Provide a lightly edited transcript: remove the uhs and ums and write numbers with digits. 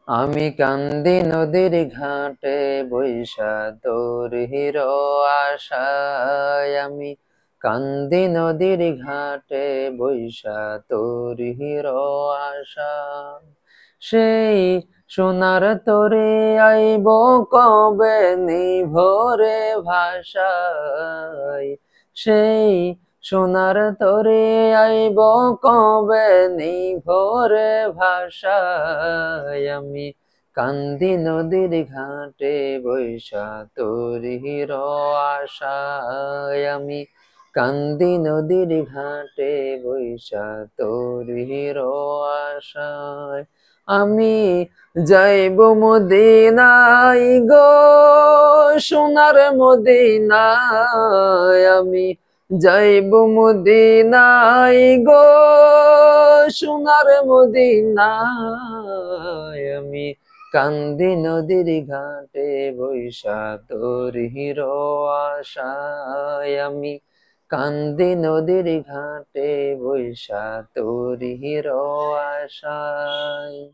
আমি কান্দি নদীর ঘাটে বৈশা তোর হিরো আশায়, আমি কান্দি নদীর ঘাটে বৈশা তোর হিরো আশায়। সেই সোনার তরে আইব কবে নিভোরে ভাষায়, সেই সোনার তরে আইব কবে নিভোরে ভাষায়, আমি কান্দি নদীর ঘাটে বৈশা তোর হিরো আশায়, আমি কান্দি নদীর ঘাটে বৈশা তোর হিরো আশায়। আমি যাইব মদিনায় গো, সোনার মদিনায়, আমি যাইব মদিনায় গো, সোনার মদিনায়, আমি কান্দি নদীর ঘাটে বৈশা তোর হিরো আশায়, আমি কান্দি নদীর ঘাটে বৈশা তোর হিরো আশায়।